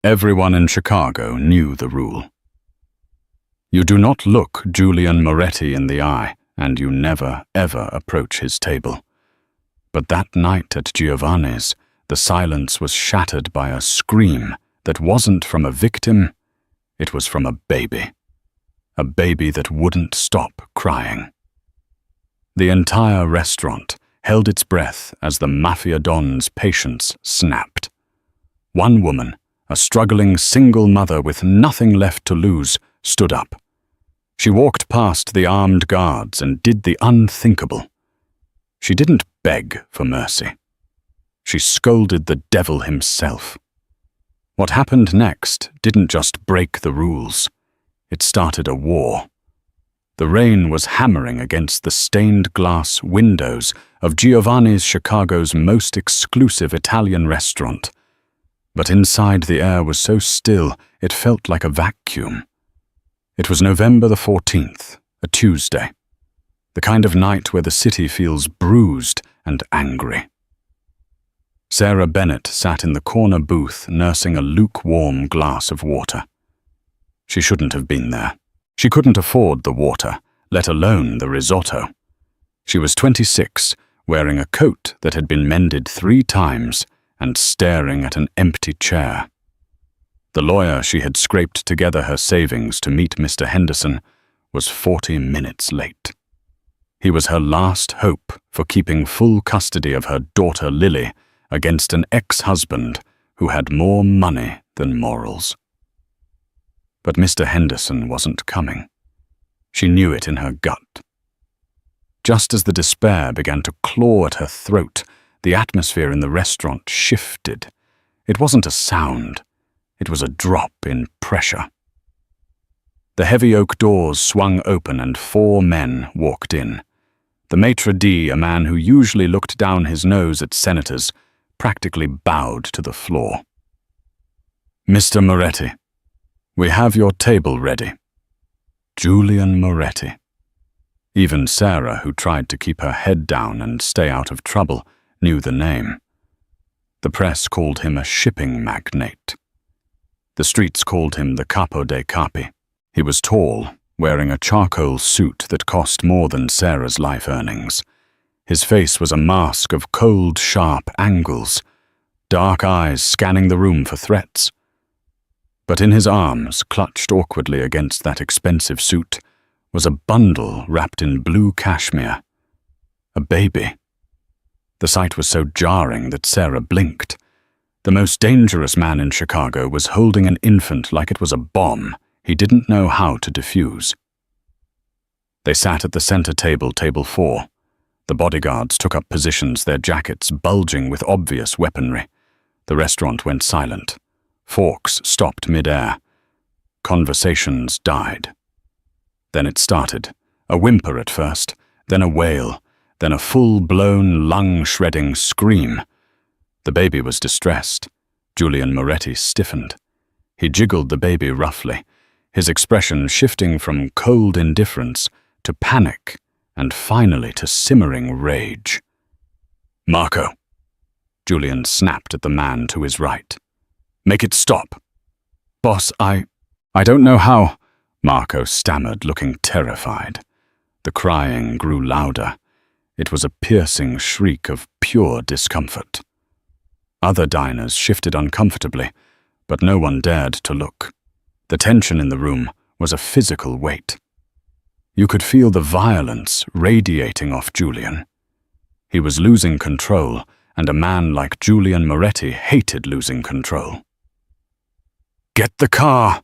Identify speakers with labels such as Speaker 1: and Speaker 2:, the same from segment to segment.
Speaker 1: Everyone in Chicago knew the rule. You do not look Julian Moretti in the eye, and you never, ever approach his table. But that night at Giovanni's, the silence was shattered by a scream that wasn't from a victim, it was from a baby. A baby that wouldn't stop crying. The entire restaurant held its breath as the Mafia Don's patience snapped. One woman, a struggling single mother with nothing left to lose, stood up. She walked past the armed guards and did the unthinkable. She didn't beg for mercy. She scolded the devil himself. What happened next didn't just break the rules. It started a war. The rain was hammering against the stained glass windows of Giovanni's, Chicago's most exclusive Italian restaurant. But inside the air was so still, it felt like a vacuum. It was November the 14th, a Tuesday. The kind of night where the city feels bruised and angry. Sarah Bennett sat in the corner booth nursing a lukewarm glass of water. She shouldn't have been there. She couldn't afford the water, let alone the risotto. She was 26, wearing a coat that had been mended 3 times and staring at an empty chair. The lawyer she had scraped together her savings to meet Mr. Henderson was 40 minutes late. He was her last hope for keeping full custody of her daughter Lily against an ex-husband who had more money than morals. But Mr. Henderson wasn't coming. She knew it in her gut. Just as the despair began to claw at her throat, the atmosphere in the restaurant shifted. It wasn't a sound. It was a drop in pressure. The heavy oak doors swung open and 4 men walked in. The maitre d', a man who usually looked down his nose at senators, practically bowed to the floor. "Mr. Moretti, we have your table ready." Julian Moretti. Even Sarah, who tried to keep her head down and stay out of trouble, knew the name. The press called him a shipping magnate. The streets called him the Capo dei Capi. He was tall, wearing a charcoal suit that cost more than Sarah's life earnings. His face was a mask of cold, sharp angles, dark eyes scanning the room for threats. But in his arms, clutched awkwardly against that expensive suit, was a bundle wrapped in blue cashmere. A baby. The sight was so jarring that Sarah blinked. The most dangerous man in Chicago was holding an infant like it was a bomb he didn't know how to defuse. They sat at the center table, table 4. The bodyguards took up positions, their jackets bulging with obvious weaponry. The restaurant went silent. Forks stopped mid-air. Conversations died. Then it started. A whimper at first, then a wail, then a full-blown, lung-shredding scream. The baby was distressed. Julian Moretti stiffened. He jiggled the baby roughly, his expression shifting from cold indifference to panic and finally to simmering rage. "Marco," Julian snapped at the man to his right. "Make it stop." "Boss, I don't know how," Marco stammered, looking terrified. The crying grew louder. It was a piercing shriek of pure discomfort. Other diners shifted uncomfortably, but no one dared to look. The tension in the room was a physical weight. You could feel the violence radiating off Julian. He was losing control, and a man like Julian Moretti hated losing control. "Get the car!"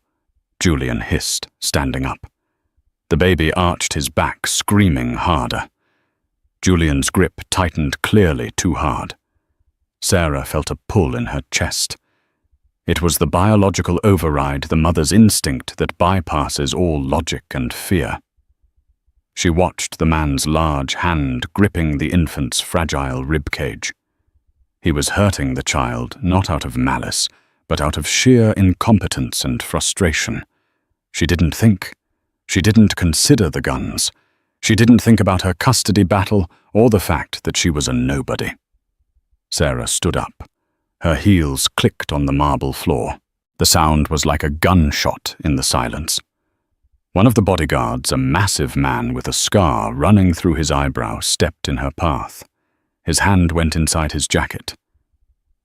Speaker 1: Julian hissed, standing up. The baby arched his back, screaming harder. Julian's grip tightened clearly too hard. Sarah felt a pull in her chest. It was the biological override, the mother's instinct that bypasses all logic and fear. She watched the man's large hand gripping the infant's fragile ribcage. He was hurting the child not out of malice, but out of sheer incompetence and frustration. She didn't think. She didn't consider the guns. She didn't think about her custody battle or the fact that she was a nobody. Sarah stood up. Her heels clicked on the marble floor. The sound was like a gunshot in the silence. One of the bodyguards, a massive man with a scar running through his eyebrow, stepped in her path. His hand went inside his jacket.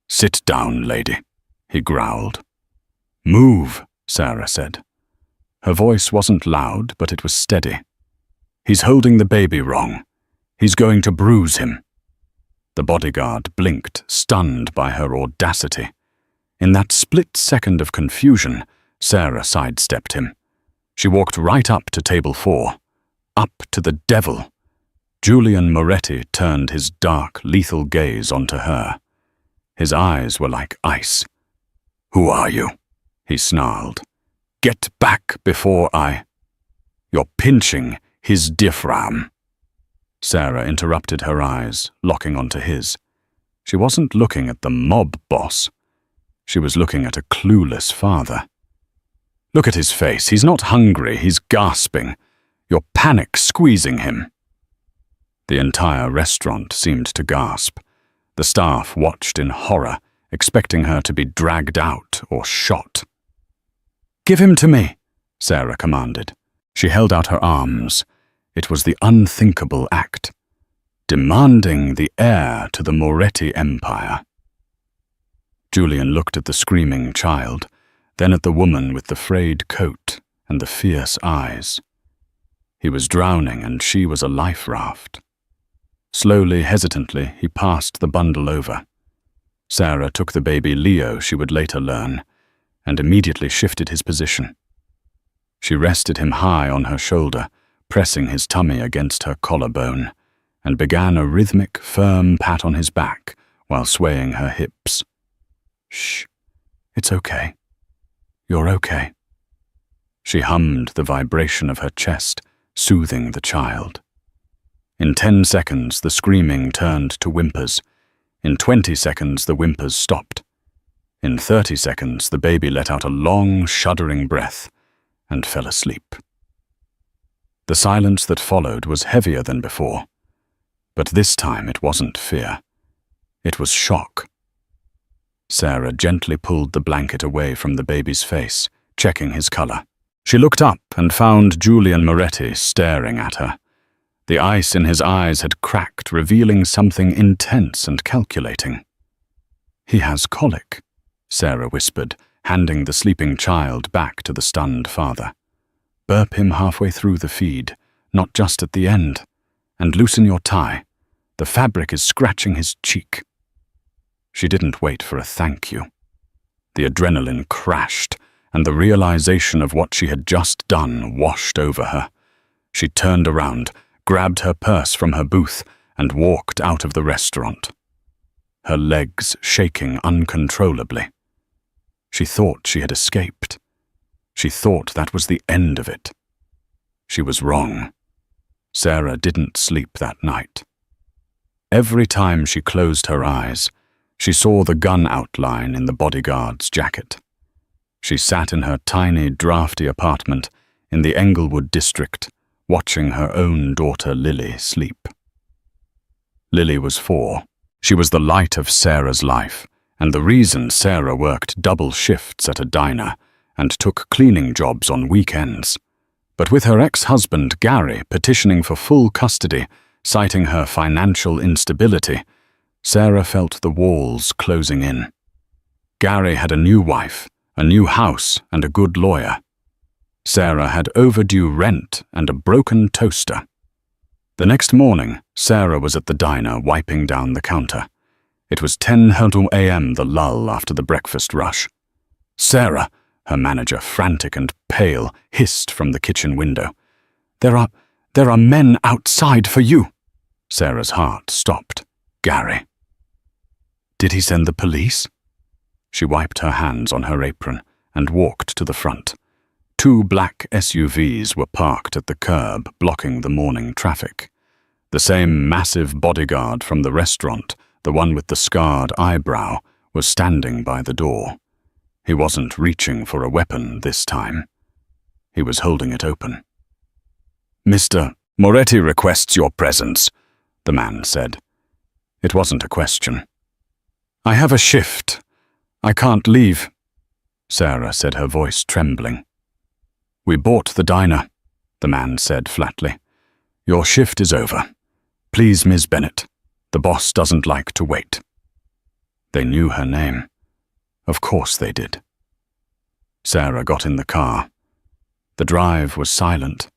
Speaker 1: "Sit down, lady," he growled. "Move," Sarah said. Her voice wasn't loud, but it was steady. "He's holding the baby wrong. He's going to bruise him." The bodyguard blinked, stunned by her audacity. In that split second of confusion, Sarah sidestepped him. She walked right up to table 4. Up to the devil. Julian Moretti turned his dark, lethal gaze onto her. His eyes were like ice. "Who are you?" he snarled. "Get back before I—" "You're pinching his diaphragm." Sarah interrupted her eyes, locking onto his. She wasn't looking at the mob boss. She was looking at a clueless father. "Look at his face. He's not hungry. He's gasping. You're panic squeezing him." The entire restaurant seemed to gasp. The staff watched in horror, expecting her to be dragged out or shot. "Give him to me," Sarah commanded. She held out her arms. It was the unthinkable act, demanding the heir to the Moretti empire. Julian looked at the screaming child, then at the woman with the frayed coat and the fierce eyes. He was drowning and she was a life raft. Slowly, hesitantly, he passed the bundle over. Sarah took the baby Leo, she would later learn, and immediately shifted his position. She rested him high on her shoulder, pressing his tummy against her collarbone, and began a rhythmic, firm pat on his back while swaying her hips. "Shh, it's okay. You're okay." She hummed the vibration of her chest, soothing the child. In 10 seconds, the screaming turned to whimpers. In 20 seconds, the whimpers stopped. In 30 seconds, the baby let out a long, shuddering breath and fell asleep. The silence that followed was heavier than before, but this time it wasn't fear. It was shock. Sarah gently pulled the blanket away from the baby's face, checking his color. She looked up and found Julian Moretti staring at her. The ice in his eyes had cracked, revealing something intense and calculating. "He has colic," Sarah whispered, handing the sleeping child back to the stunned father. "Burp him halfway through the feed, not just at the end. And loosen your tie. The fabric is scratching his cheek." She didn't wait for a thank you. The adrenaline crashed, and the realization of what she had just done washed over her. She turned around, grabbed her purse from her booth, and walked out of the restaurant, her legs shaking uncontrollably. She thought she had escaped. She thought that was the end of it. She was wrong. Sarah didn't sleep that night. Every time she closed her eyes, she saw the gun outline in the bodyguard's jacket. She sat in her tiny, drafty apartment in the Englewood district, watching her own daughter Lily sleep. Lily was 4. She was the light of Sarah's life, and the reason Sarah worked double shifts at a diner and took cleaning jobs on weekends. But with her ex-husband Gary petitioning for full custody, citing her financial instability, Sarah felt the walls closing in. Gary had a new wife, a new house, and a good lawyer. Sarah had overdue rent and a broken toaster. The next morning, Sarah was at the diner wiping down the counter. It was 10 a.m., the lull after the breakfast rush. "Sarah," her manager, frantic and pale, hissed from the kitchen window. There are men outside for you." Sarah's heart stopped. Gary. Did he send the police? She wiped her hands on her apron and walked to the front. 2 black SUVs were parked at the curb, blocking the morning traffic. The same massive bodyguard from the restaurant, the one with the scarred eyebrow, was standing by the door. He wasn't reaching for a weapon this time. He was holding it open. "Mr. Moretti requests your presence," the man said. It wasn't a question. "I have a shift. I can't leave." Sarah said, her voice trembling. "We bought the diner," the man said flatly. "Your shift is over. Please, Ms. Bennett. The boss doesn't like to wait." They knew her name. Of course they did. Sarah got in the car. The drive was silent.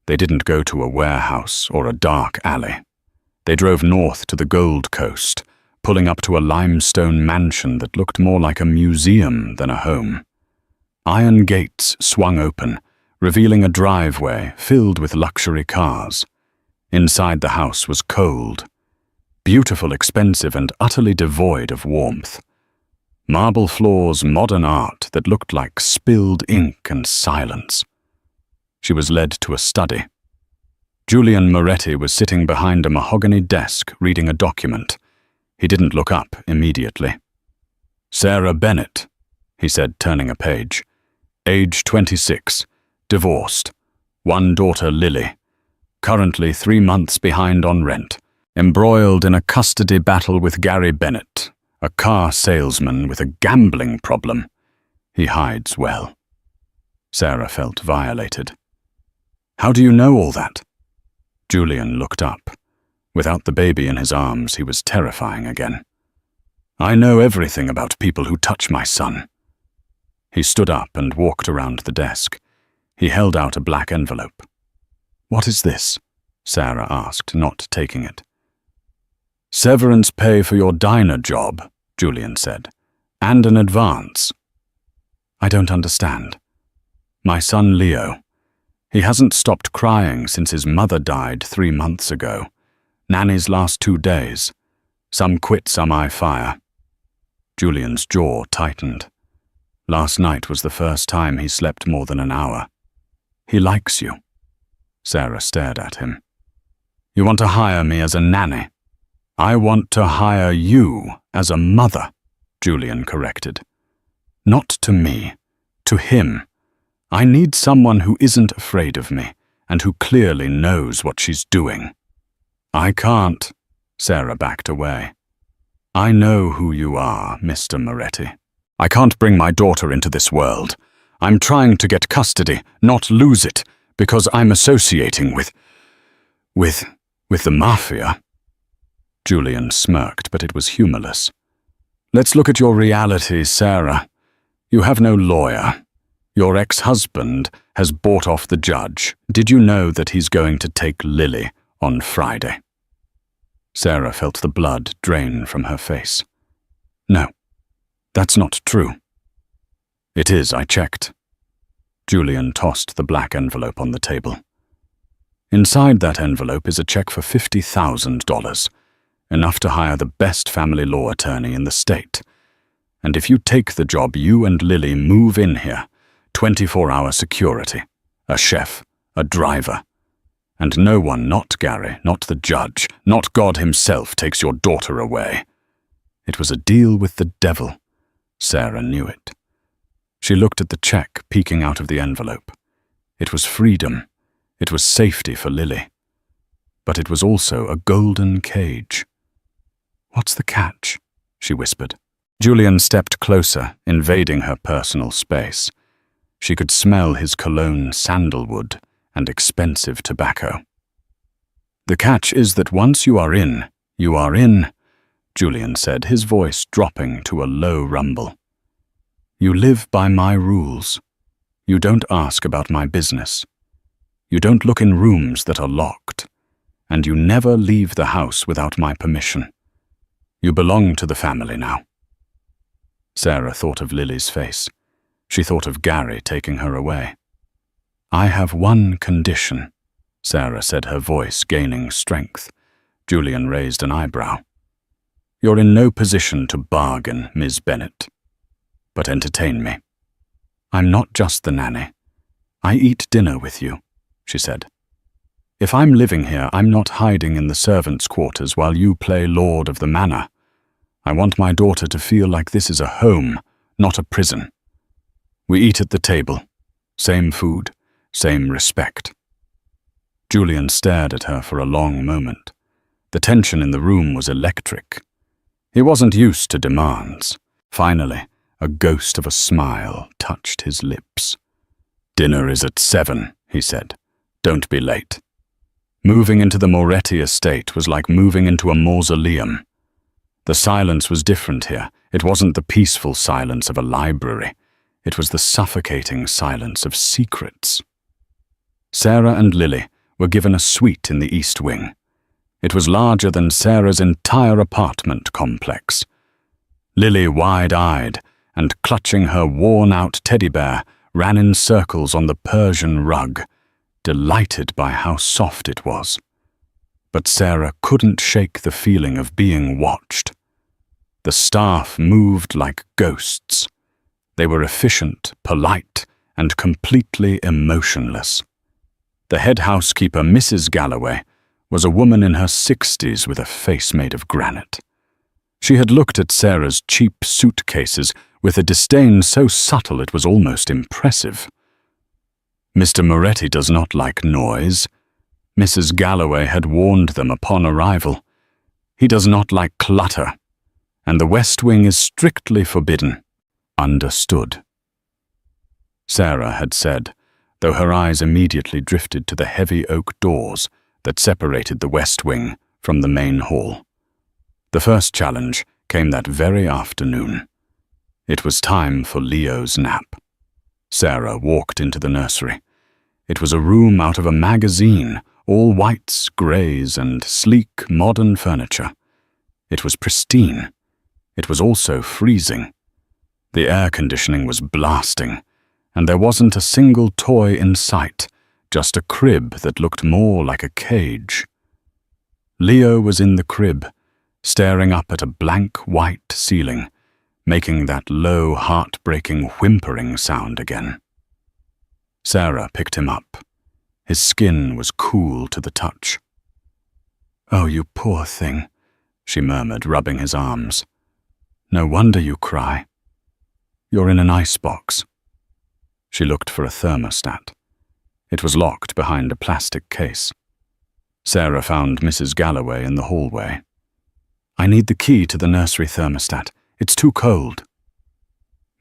Speaker 1: They didn't go to a warehouse or a dark alley. They drove north to the Gold Coast, pulling up to a limestone mansion that looked more like a museum than a home. Iron gates swung open, revealing a driveway filled with luxury cars. Inside the house was cold, beautiful, expensive, and utterly devoid of warmth. Marble floors, modern art that looked like spilled ink and silence. She was led to a study. Julian Moretti was sitting behind a mahogany desk reading a document. He didn't look up immediately. "Sarah Bennett," he said, turning a page. "Age 26, divorced, one daughter Lily, currently 3 months behind on rent, embroiled in a custody battle with Gary Bennett, a car salesman with a gambling problem. He hides well." Sarah felt violated. "How do you know all that?" Julian looked up. Without the baby in his arms, he was terrifying again. "I know everything about people who touch my son." He stood up and walked around the desk. He held out a black envelope. "What is this?" Sarah asked, not taking it. "Severance pay for your diner job," Julian said, "and an advance." "I don't understand." "My son Leo. He hasn't stopped crying since his mother died 3 months ago. Nanny's last 2 days. Some quit, some I fire." Julian's jaw tightened. Last night was the first time he slept more than an hour. "He likes you." Sarah stared at him. "You want to hire me as a nanny?" "I want to hire you as a mother," Julian corrected. "Not to me, to him. I need someone who isn't afraid of me and who clearly knows what she's doing." "I can't," Sarah backed away. "I know who you are, Mr. Moretti. I can't bring my daughter into this world. I'm trying to get custody, not lose it, because I'm associating with the Mafia." Julian smirked, but it was humorless. "Let's look at your reality, Sarah. You have no lawyer. Your ex-husband has bought off the judge. Did you know that he's going to take Lily on Friday?" Sarah felt the blood drain from her face. "No, that's not true." "It is, I checked." Julian tossed the black envelope on the table. "Inside that envelope is a check for $50,000, enough to hire the best family law attorney in the state. And if you take the job, you and Lily move in here, 24-hour security, a chef, a driver. And no one, not Gary, not the judge, not God himself, takes your daughter away." It was a deal with the devil. Sarah knew it. She looked at the check peeking out of the envelope. It was freedom. It was safety for Lily. But it was also a golden cage. "What's the catch?" she whispered. Julian stepped closer, invading her personal space. She could smell his cologne, sandalwood, and expensive tobacco. "The catch is that once you are in, Julian said, his voice dropping to a low rumble. "You live by my rules. You don't ask about my business. You don't look in rooms that are locked. And you never leave the house without my permission. You belong to the family now." Sarah thought of Lily's face. She thought of Gary taking her away. "I have one condition," Sarah said, her voice gaining strength. Julian raised an eyebrow. "You're in no position to bargain, Ms. Bennett. But entertain me. I'm not just the nanny. I eat dinner with you," she said. "If I'm living here, I'm not hiding in the servants' quarters while you play lord of the manor. I want my daughter to feel like this is a home, not a prison. We eat at the table. Same food, same respect." Julian stared at her for a long moment. The tension in the room was electric. He wasn't used to demands. Finally, A ghost of a smile touched his lips. "Dinner is at 7, he said. "Don't be late." Moving into the Moretti estate was like moving into a mausoleum. The silence was different here. It wasn't the peaceful silence of a library. It was the suffocating silence of secrets. Sarah and Lily were given a suite in the East Wing. It was larger than Sarah's entire apartment complex. Lily, wide-eyed and clutching her worn-out teddy bear, ran in circles on the Persian rug, delighted by how soft it was. But Sarah couldn't shake the feeling of being watched. The staff moved like ghosts. They were efficient, polite, and completely emotionless. The head housekeeper, Mrs. Galloway, was a woman in her 60s with a face made of granite. She had looked at Sarah's cheap suitcases with a disdain so subtle it was almost impressive. "Mr. Moretti does not like noise," Mrs. Galloway had warned them upon arrival. "He does not like clutter, and the West Wing is strictly forbidden." "Understood," Sarah had said, though her eyes immediately drifted to the heavy oak doors that separated the West Wing from the main hall. The first challenge came that very afternoon. It was time for Leo's nap. Sarah walked into the nursery. It was a room out of a magazine, all whites, greys, and sleek, modern furniture. It was pristine. It was also freezing. The air conditioning was blasting, and there wasn't a single toy in sight, just a crib that looked more like a cage. Leo was in the crib, staring up at a blank white ceiling, making that low, heartbreaking whimpering sound again. Sarah picked him up. His skin was cool to the touch. "Oh, you poor thing," she murmured, rubbing his arms. "No wonder you cry. You're in an icebox." She looked for a thermostat. It was locked behind a plastic case. Sarah found Mrs. Galloway in the hallway. "I need the key to the nursery thermostat. It's too cold."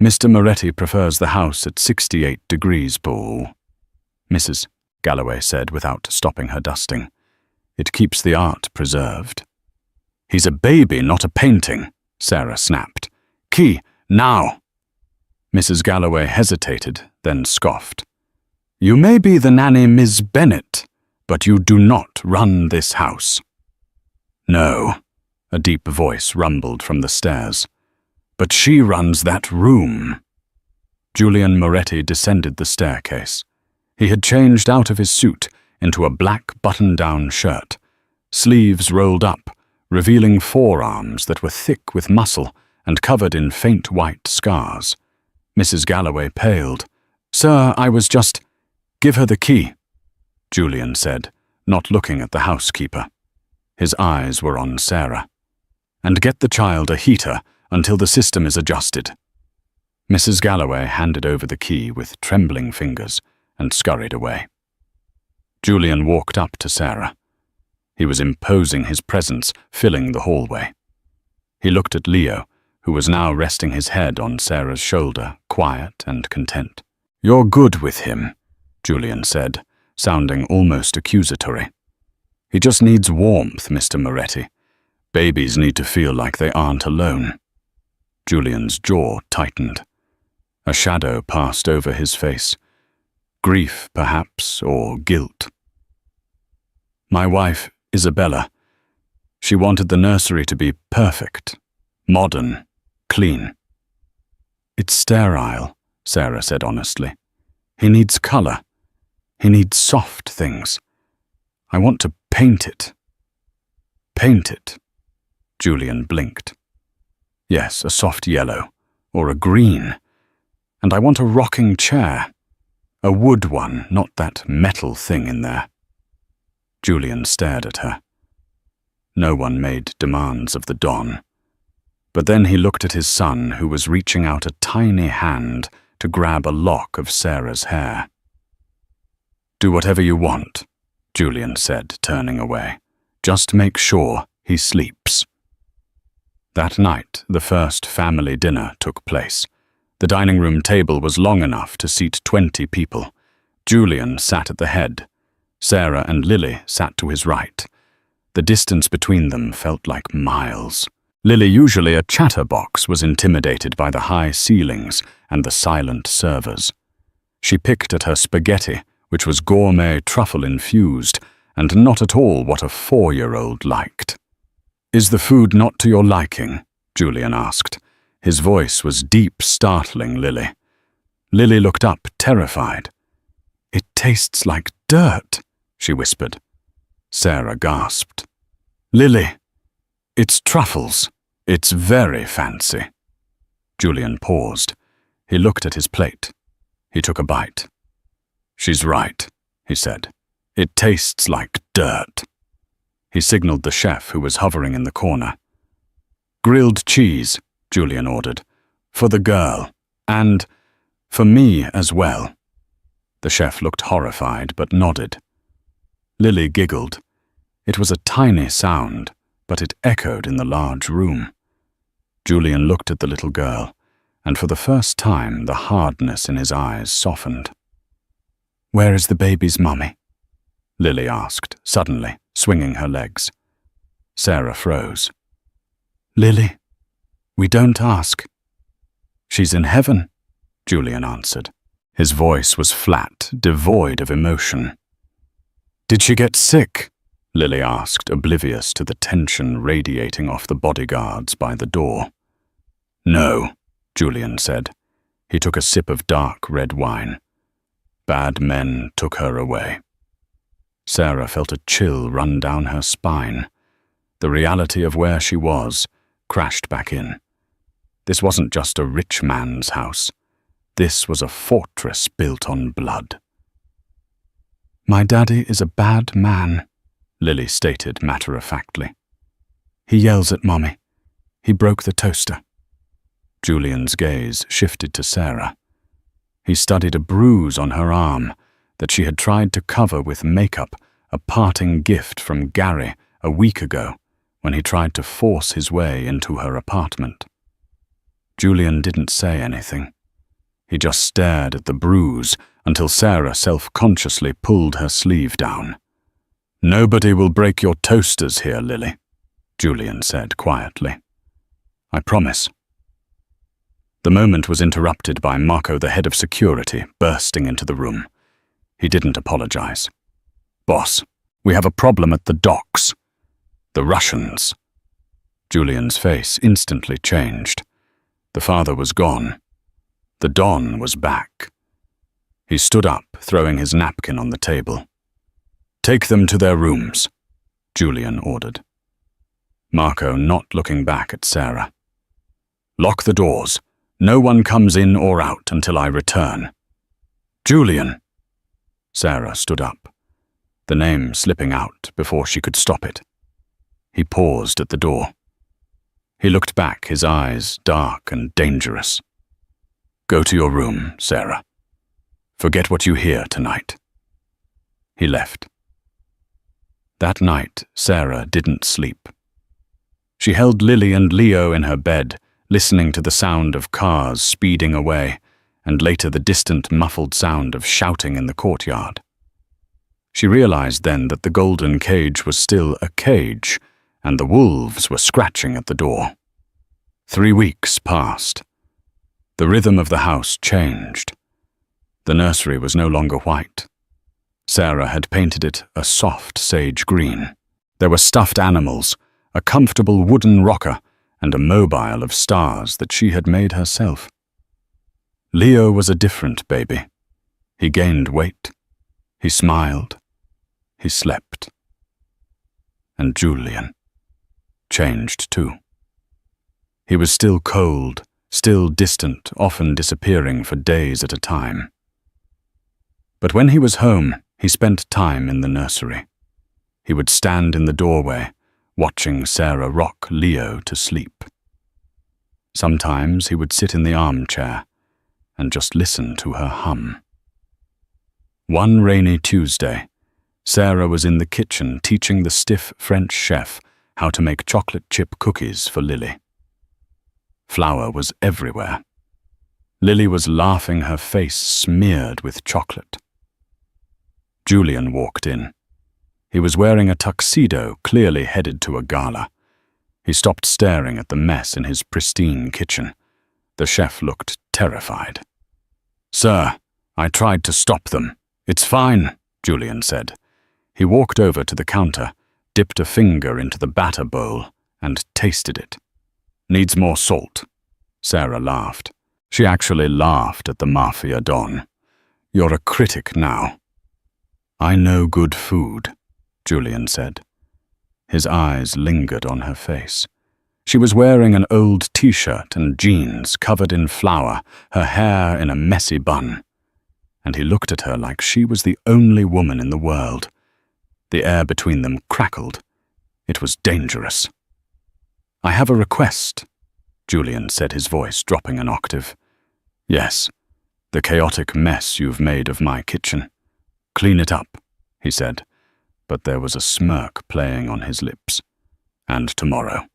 Speaker 1: "Mr. Moretti prefers the house at 68 degrees, Paul," Mrs. Galloway said without stopping her dusting. "It keeps the art preserved." "He's a baby, not a painting," Sarah snapped. "Key, now!" Mrs. Galloway hesitated, then scoffed. "You may be the nanny Miss Bennet, but you do not run this house." "No," a deep voice rumbled from the stairs. "But she runs that room." Julian Moretti descended the staircase. He had changed out of his suit into a black button-down shirt, sleeves rolled up, revealing forearms that were thick with muscle and covered in faint white scars. Mrs. Galloway paled. "Sir, I was just—" "Give her the key," Julian said, not looking at the housekeeper. His eyes were on Sarah. "And get the child a heater until the system is adjusted." Mrs. Galloway handed over the key with trembling fingers and scurried away. Julian walked up to Sarah. He was imposing his presence, filling the hallway. He looked at Leo, who was now resting his head on Sarah's shoulder, quiet and content. "You're good with him," Julian said, sounding almost accusatory. "He just needs warmth, Mr. Moretti. Babies need to feel like they aren't alone." Julian's jaw tightened. A shadow passed over his face. Grief, perhaps, or guilt. "My wife, Isabella, she wanted the nursery to be perfect, modern, clean." "It's sterile," Sarah said honestly. "He needs color. He needs soft things. I want to paint it." "Paint it?" Julian blinked. "Yes, a soft yellow, or a green. And I want a rocking chair. A wood one, not that metal thing in there." Julian stared at her. No one made demands of the Don. But then he looked at his son, who was reaching out a tiny hand to grab a lock of Sarah's hair. "Do whatever you want," Julian said, turning away. "Just make sure he sleeps." That night, the first family dinner took place. The dining room table was long enough to seat 20 people. Julian sat at the head. Sarah and Lily sat to his right. The distance between them felt like miles. Lily, usually a chatterbox, was intimidated by the high ceilings and the silent servers. She picked at her spaghetti, which was gourmet truffle-infused, and not at all what a 4-year-old liked. "Is the food not to your liking?" Julian asked. His voice was deep, startling Lily. Lily looked up, terrified. "It tastes like dirt," she whispered. Sarah gasped. "Lily, it's truffles. It's very fancy." Julian paused. He looked at his plate. He took a bite. "She's right," he said. "It tastes like dirt." He signaled the chef who was hovering in the corner. "Grilled cheese," Julian ordered. "For the girl. And for me as well." The chef looked horrified but nodded. Lily giggled. It was a tiny sound, but it echoed in the large room. Julian looked at the little girl, and for the first time the hardness in his eyes softened. "Where is the baby's mummy?" Lily asked, suddenly, swinging her legs. Sarah froze. "Lily, we don't ask." "She's in heaven," Julian answered. His voice was flat, devoid of emotion. "Did she get sick?" Lily asked, oblivious to the tension radiating off the bodyguards by the door. "No," Julian said. He took a sip of dark red wine. "Bad men took her away." Sarah felt a chill run down her spine. The reality of where she was crashed back in. This wasn't just a rich man's house. This was a fortress built on blood. "My daddy is a bad man," Lily stated matter-of-factly. "He yells at Mommy. He broke the toaster." Julian's gaze shifted to Sarah. He studied a bruise on her arm that she had tried to cover with makeup, a parting gift from Gary a week ago when he tried to force his way into her apartment. Julian didn't say anything. He just stared at the bruise until Sarah self-consciously pulled her sleeve down. "Nobody will break your toasters here, Lily," Julian said quietly. "I promise." The moment was interrupted by Marco, the head of security, bursting into the room. He didn't apologize. "Boss, we have a problem at the docks. The Russians." Julian's face instantly changed. The father was gone. The Don was back. He stood up, throwing his napkin on the table. "Take them to their rooms," Julian ordered. Marco not looking back at Sarah. "Lock the doors. No one comes in or out until I return." "Julian!" Sarah stood up, the name slipping out before she could stop it. He paused at the door. He looked back, his eyes dark and dangerous. "Go to your room, Sarah. Forget what you hear tonight." He left. That night, Sarah didn't sleep. She held Lily and Leo in her bed, listening to the sound of cars speeding away, and later the distant muffled sound of shouting in the courtyard. She realized then that the golden cage was still a cage, and the wolves were scratching at the door. 3 weeks passed. The rhythm of the house changed. The nursery was no longer white. Sarah had painted it a soft sage green. There were stuffed animals, a comfortable wooden rocker, and a mobile of stars that she had made herself. Leo was a different baby. He gained weight. He smiled. He slept. And Julian changed too. He was still cold, still distant, often disappearing for days at a time. But when he was home, he spent time in the nursery. He would stand in the doorway, watching Sarah rock Leo to sleep. Sometimes he would sit in the armchair and just listen to her hum. One rainy Tuesday, Sarah was in the kitchen teaching the stiff French chef how to make chocolate chip cookies for Lily. Flour was everywhere. Lily was laughing, her face smeared with chocolate. Julian walked in. He was wearing a tuxedo, clearly headed to a gala. He stopped staring at the mess in his pristine kitchen. The chef looked terrified. "Sir, I tried to stop them. It's fine," Julian said. He walked over to the counter, dipped a finger into the batter bowl, and tasted it. "Needs more salt." Sarah laughed. She actually laughed at the Mafia Don. "You're a critic now." "I know good food," Julian said. His eyes lingered on her face. She was wearing an old t-shirt and jeans covered in flour, her hair in a messy bun. And he looked at her like she was the only woman in the world. The air between them crackled. It was dangerous. "I have a request," Julian said, his voice dropping an octave. "Yes, the chaotic mess you've made of my kitchen. Clean it up," he said, but there was a smirk playing on his lips. "And tomorrow,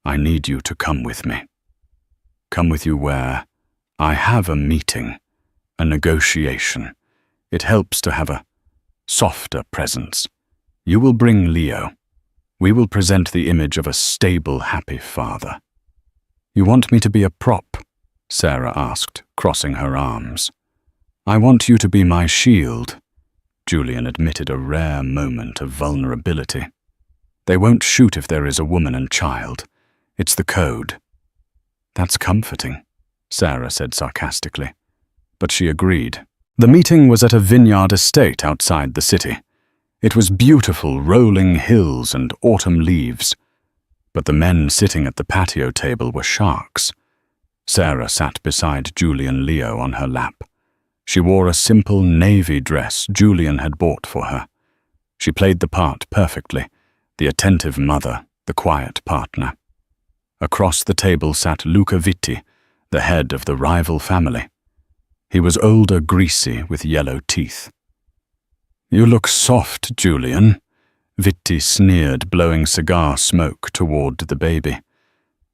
Speaker 1: I need you to come with me." "Come with you where?" "I have a meeting, a negotiation. It helps to have a softer presence. You will bring Leo. We will present the image of a stable, happy father." "You want me to be a prop?" Sarah asked, crossing her arms. "I want you to be my shield." Julian admitted a rare moment of vulnerability. "They won't shoot if there is a woman and child. It's the code." "That's comforting," Sarah said sarcastically. But she agreed. The meeting was at a vineyard estate outside the city. It was beautiful, rolling hills and autumn leaves. But the men sitting at the patio table were sharks. Sarah sat beside Julian Leo on her lap. She wore a simple navy dress Julian had bought for her. She played the part perfectly, the attentive mother, the quiet partner. Across the table sat Luca Vitti, the head of the rival family. He was older, greasy, with yellow teeth. "You look soft, Julian," Vitti sneered, blowing cigar smoke toward the baby.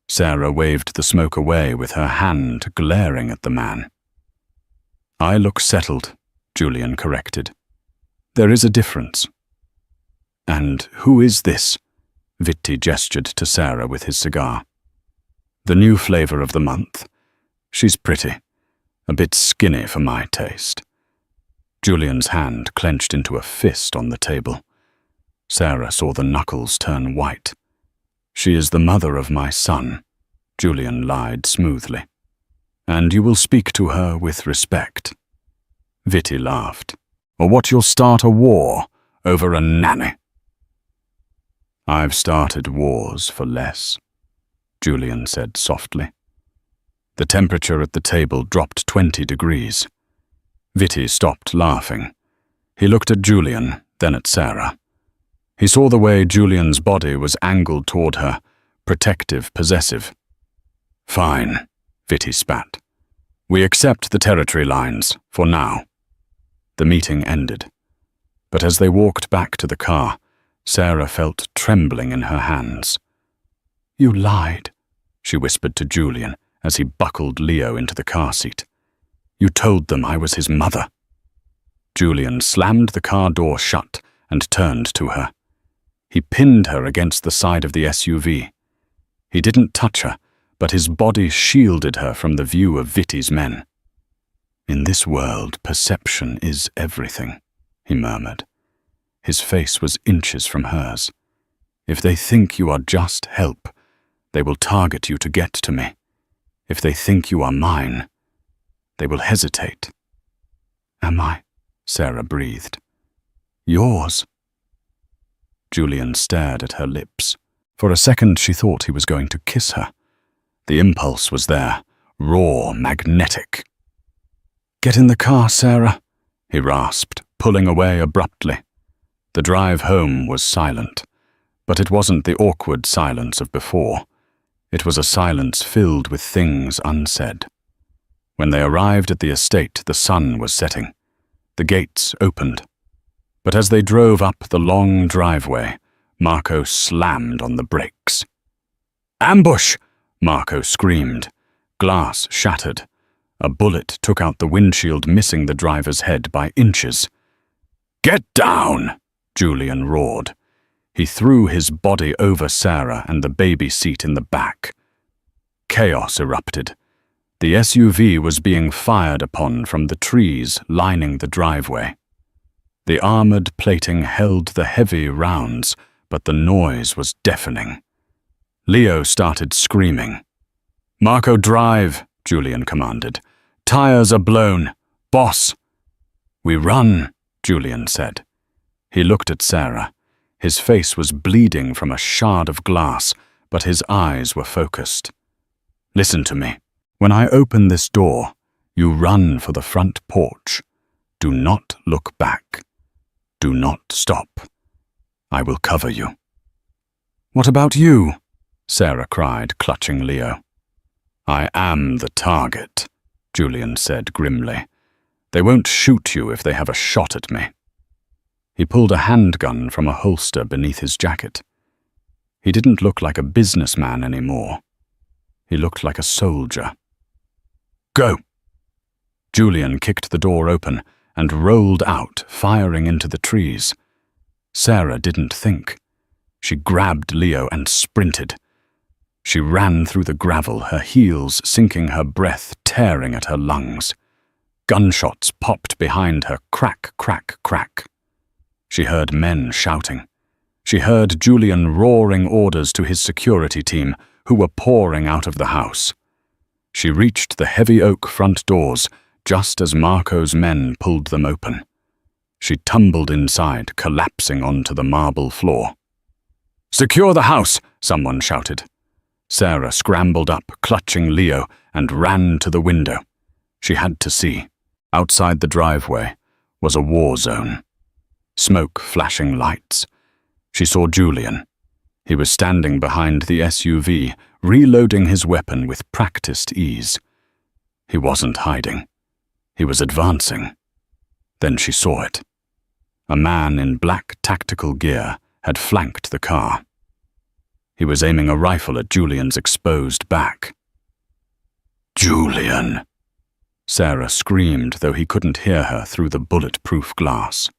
Speaker 1: Sarah waved the smoke away with her hand, glaring at the man. "I look settled," Julian corrected. "There is a difference." "And who is this?" Vitti gestured to Sarah with his cigar. "The new flavor of the month. She's pretty, a bit skinny for my taste." Julian's hand clenched into a fist on the table. Sarah saw the knuckles turn white. "She is the mother of my son," Julian lied smoothly. "And you will speak to her with respect." Vitti laughed. "Or what, you'll start a war over a nanny?" "I've started wars for less," Julian said softly. The temperature at the table dropped 20 degrees. Vitti stopped laughing. He looked at Julian, then at Sarah. He saw the way Julian's body was angled toward her, protective, possessive. "Fine," Vitti spat. "We accept the territory lines, for now." The meeting ended. But as they walked back to the car, Sarah felt trembling in her hands. "You lied," she whispered to Julian as he buckled Leo into the car seat. "You told them I was his mother." Julian slammed the car door shut and turned to her. He pinned her against the side of the SUV. He didn't touch her, but his body shielded her from the view of Vitti's men. "In this world, perception is everything," he murmured. His face was inches from hers. "If they think you are just help, they will target you to get to me. If they think you are mine, they will hesitate." "Am I?" Sarah breathed. "Yours." Julian stared at her lips. For a second she thought he was going to kiss her. The impulse was there, raw, magnetic. "Get in the car, Sarah," he rasped, pulling away abruptly. The drive home was silent, but it wasn't the awkward silence of before. It was a silence filled with things unsaid. When they arrived at the estate, the sun was setting. The gates opened. But as they drove up the long driveway, Marco slammed on the brakes. "Ambush!" Marco screamed. Glass shattered. A bullet took out the windshield, missing the driver's head by inches. "Get down!" Julian roared. He threw his body over Sarah and the baby seat in the back. Chaos erupted. The SUV was being fired upon from the trees lining the driveway. The armored plating held the heavy rounds, but the noise was deafening. Leo started screaming. "Marco, drive," Julian commanded. "Tires are blown. Boss." "We run," Julian said. He looked at Sarah. His face was bleeding from a shard of glass, but his eyes were focused. "Listen to me. When I open this door, you run for the front porch. Do not look back. Do not stop. I will cover you." "What about you?" Sarah cried, clutching Leo. "I am the target," Julian said grimly. "They won't shoot you if they have a shot at me." He pulled a handgun from a holster beneath his jacket. He didn't look like a businessman anymore. He looked like a soldier. "Go!" Julian kicked the door open and rolled out, firing into the trees. Sarah didn't think. She grabbed Leo and sprinted. She ran through the gravel, her heels sinking, her breath tearing at her lungs. Gunshots popped behind her, crack, crack, crack. She heard men shouting. She heard Julian roaring orders to his security team, who were pouring out of the house. She reached the heavy oak front doors just as Marco's men pulled them open. She tumbled inside, collapsing onto the marble floor. "Secure the house!" someone shouted. Sarah scrambled up, clutching Leo, and ran to the window. She had to see. Outside the driveway was a war zone. Smoke, flashing lights. She saw Julian. He was standing behind the SUV, reloading his weapon with practiced ease. He wasn't hiding. He was advancing. Then she saw it. A man in black tactical gear had flanked the car. He was aiming a rifle at Julian's exposed back. "Julian!" Sarah screamed, though he couldn't hear her through the bulletproof glass.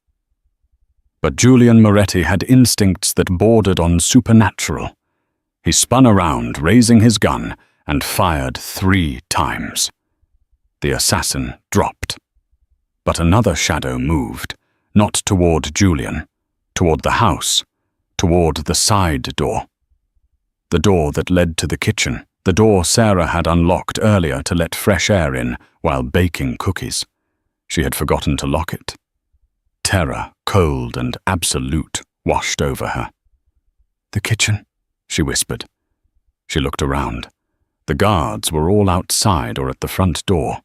Speaker 1: But Julian Moretti had instincts that bordered on supernatural. He spun around, raising his gun, and fired 3 times. The assassin dropped. But another shadow moved, not toward Julian, toward the house, toward the side door. The door that led to the kitchen, the door Sarah had unlocked earlier to let fresh air in while baking cookies. She had forgotten to lock it. Terror, cold and absolute, washed over her. "The kitchen," she whispered. She looked around. The guards were all outside or at the front door.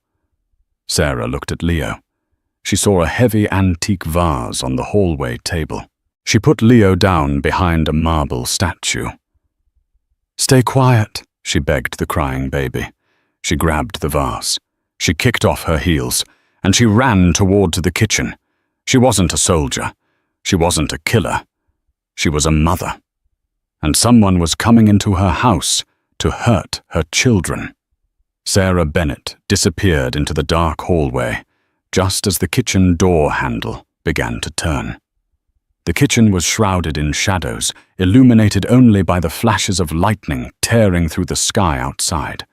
Speaker 1: Sarah looked at Leo. She saw a heavy antique vase on the hallway table. She put Leo down behind a marble statue. "Stay quiet," she begged the crying baby. She grabbed the vase. She kicked off her heels, and she ran toward the kitchen. She wasn't a soldier. She wasn't a killer. She was a mother. And someone was coming into her house to hurt her children. Sarah Bennett disappeared into the dark hallway, just as the kitchen door handle began to turn. The kitchen was shrouded in shadows, illuminated only by the flashes of lightning tearing through the sky outside.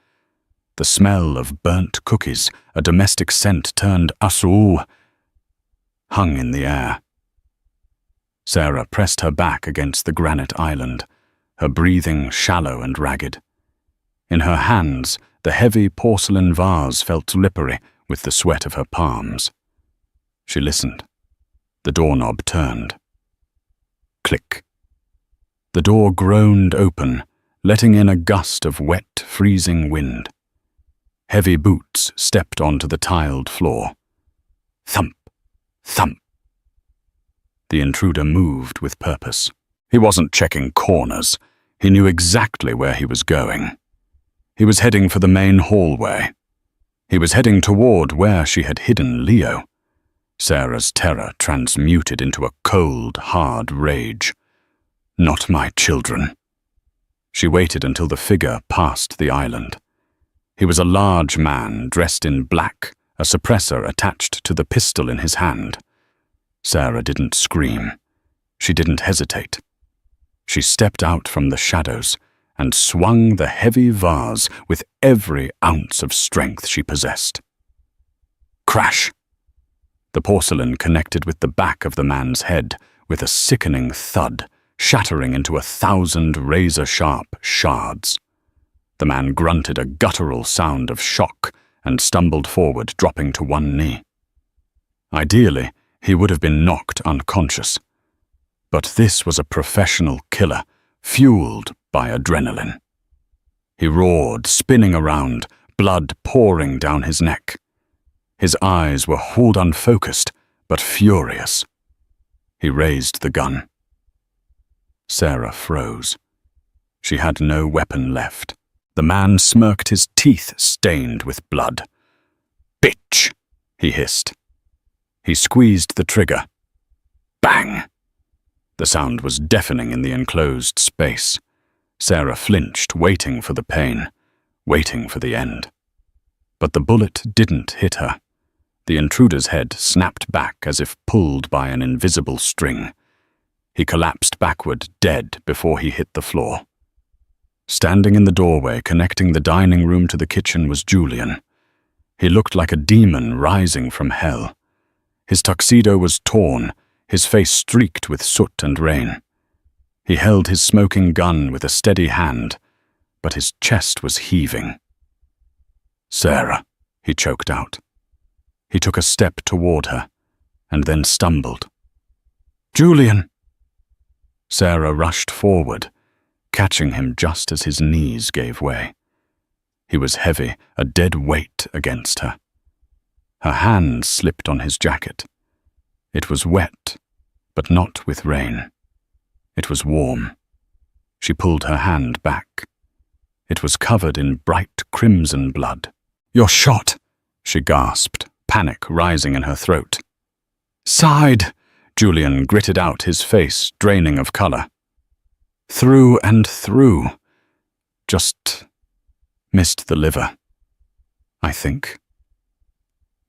Speaker 1: The smell of burnt cookies, a domestic scent turned asoo, hung in the air. Sarah pressed her back against the granite island, her breathing shallow and ragged. In her hands, the heavy porcelain vase felt slippery with the sweat of her palms. She listened. The doorknob turned. Click. The door groaned open, letting in a gust of wet, freezing wind. Heavy boots stepped onto the tiled floor. Thump, thump. The intruder moved with purpose. He wasn't checking corners. He knew exactly where he was going. He was heading for the main hallway. He was heading toward where she had hidden Leo. Sarah's terror transmuted into a cold, hard rage. Not my children. She waited until the figure passed the island. He was a large man dressed in black, a suppressor attached to the pistol in his hand. Sarah didn't scream. She didn't hesitate. She stepped out from the shadows and swung the heavy vase with every ounce of strength she possessed. Crash! The porcelain connected with the back of the man's head with a sickening thud, shattering into 1,000 razor-sharp shards. The man grunted a guttural sound of shock and stumbled forward, dropping to one knee. Ideally, he would have been knocked unconscious. But this was a professional killer, fueled by adrenaline. He roared, spinning around, blood pouring down his neck. His eyes were hauled unfocused, but furious. He raised the gun. Sarah froze. She had no weapon left. The man smirked, his teeth stained with blood. "Bitch!" he hissed. He squeezed the trigger. Bang! The sound was deafening in the enclosed space. Sarah flinched, waiting for the pain, waiting for the end. But the bullet didn't hit her. The intruder's head snapped back as if pulled by an invisible string. He collapsed backward, dead, before he hit the floor. Standing in the doorway connecting the dining room to the kitchen was Julian. He looked like a demon rising from hell. His tuxedo was torn, his face streaked with soot and rain. He held his smoking gun with a steady hand, but his chest was heaving. "Sarah," he choked out. He took a step toward her, and then stumbled. "Julian!" Sarah rushed forward, catching him just as his knees gave way. He was heavy, a dead weight against her. Her hand slipped on his jacket. It was wet, but not with rain. It was warm. She pulled her hand back. It was covered in bright crimson blood. "You're shot," she gasped, panic rising in her throat. "Side," Julian gritted out, his face draining of color. "Through and through. Just missed the liver, I think."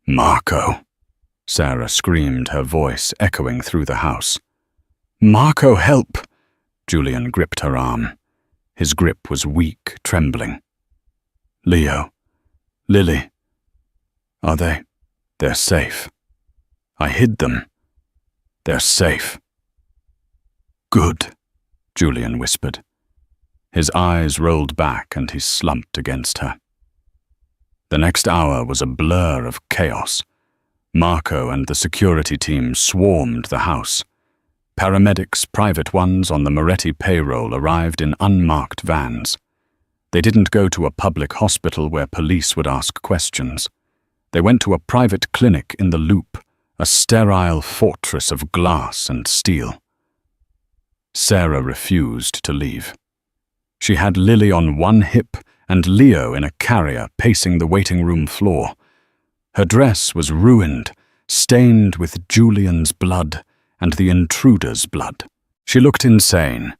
Speaker 1: "Marco," Sarah screamed, her voice echoing through the house. "Marco, help!" Julian gripped her arm. His grip was weak, trembling. "Leo, Lily, are they? They're safe. I hid them. They're safe." "Good," Julian whispered. His eyes rolled back and he slumped against her. The next hour was a blur of chaos. Marco and the security team swarmed the house. Paramedics, private ones on the Moretti payroll, arrived in unmarked vans. They didn't go to a public hospital where police would ask questions. They went to a private clinic in the Loop, a sterile fortress of glass and steel. Sarah refused to leave. She had Lily on one hip and Leo in a carrier pacing the waiting room floor. Her dress was ruined, stained with Julian's blood and the intruder's blood. She looked insane,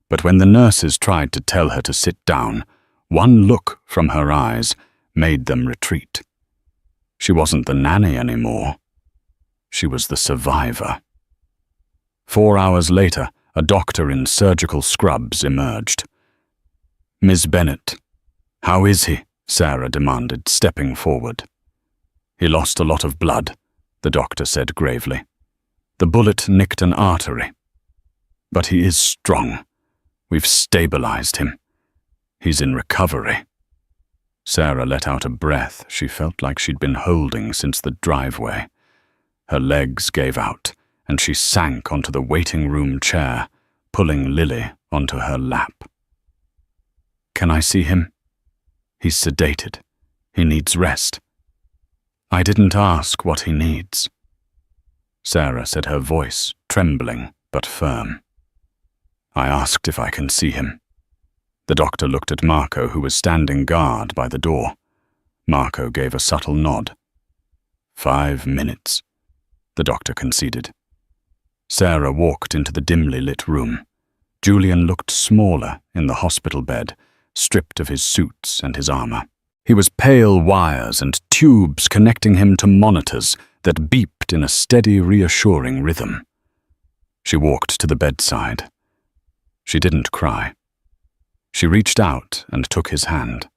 Speaker 1: but when the nurses tried to tell her to sit down, one look from her eyes made them retreat. She wasn't the nanny anymore. She was the survivor. 4 hours later, a doctor in surgical scrubs emerged. "Miss Bennett, how is he?" Sarah demanded, stepping forward. "He lost a lot of blood," the doctor said gravely. "The bullet nicked an artery. But he is strong. We've stabilized him. He's in recovery." Sarah let out a breath she felt like she'd been holding since the driveway. Her legs gave out, and she sank onto the waiting room chair, pulling Lily onto her lap. "Can I see him? He's sedated. He needs rest." "I didn't ask what he needs," Sarah said, her voice trembling but firm. "I asked if I can see him." The doctor looked at Marco, who was standing guard by the door. Marco gave a subtle nod. 5 minutes, the doctor conceded. Sarah walked into the dimly lit room. Julian looked smaller in the hospital bed, stripped of his suits and his armor. He was pale wires and tubes connecting him to monitors that beeped in a steady, reassuring rhythm. She walked to the bedside. She didn't cry. She reached out and took his hand.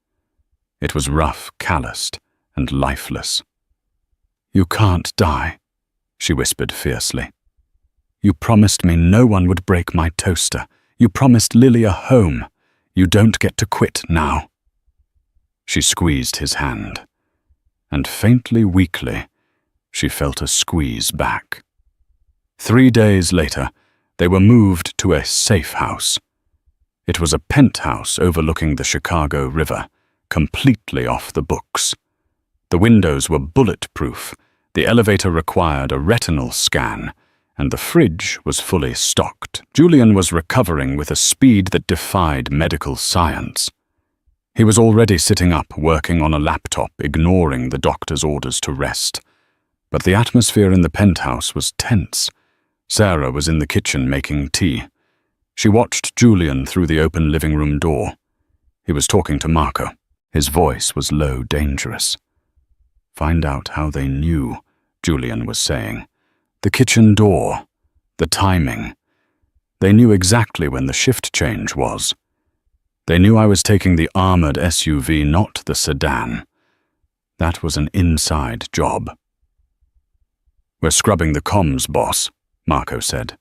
Speaker 1: It was rough, calloused, and lifeless. "You can't die," she whispered fiercely. "You promised me no one would break my toaster. You promised Lily a home. You don't get to quit now." She squeezed his hand, and faintly, weakly, she felt a squeeze back. 3 days later, they were moved to a safe house. It was a penthouse overlooking the Chicago River, completely off the books. The windows were bulletproof, the elevator required a retinal scan, and the fridge was fully stocked. Julian was recovering with a speed that defied medical science. He was already sitting up, working on a laptop, ignoring the doctor's orders to rest. But the atmosphere in the penthouse was tense. Sarah was in the kitchen making tea. She watched Julian through the open living room door. He was talking to Marco. His voice was low, dangerous. "Find out how they knew," Julian was saying. "The kitchen door, the timing. They knew exactly when the shift change was. They knew I was taking the armored SUV, not the sedan. That was an inside job." "We're scrubbing the comms, boss," Marco said.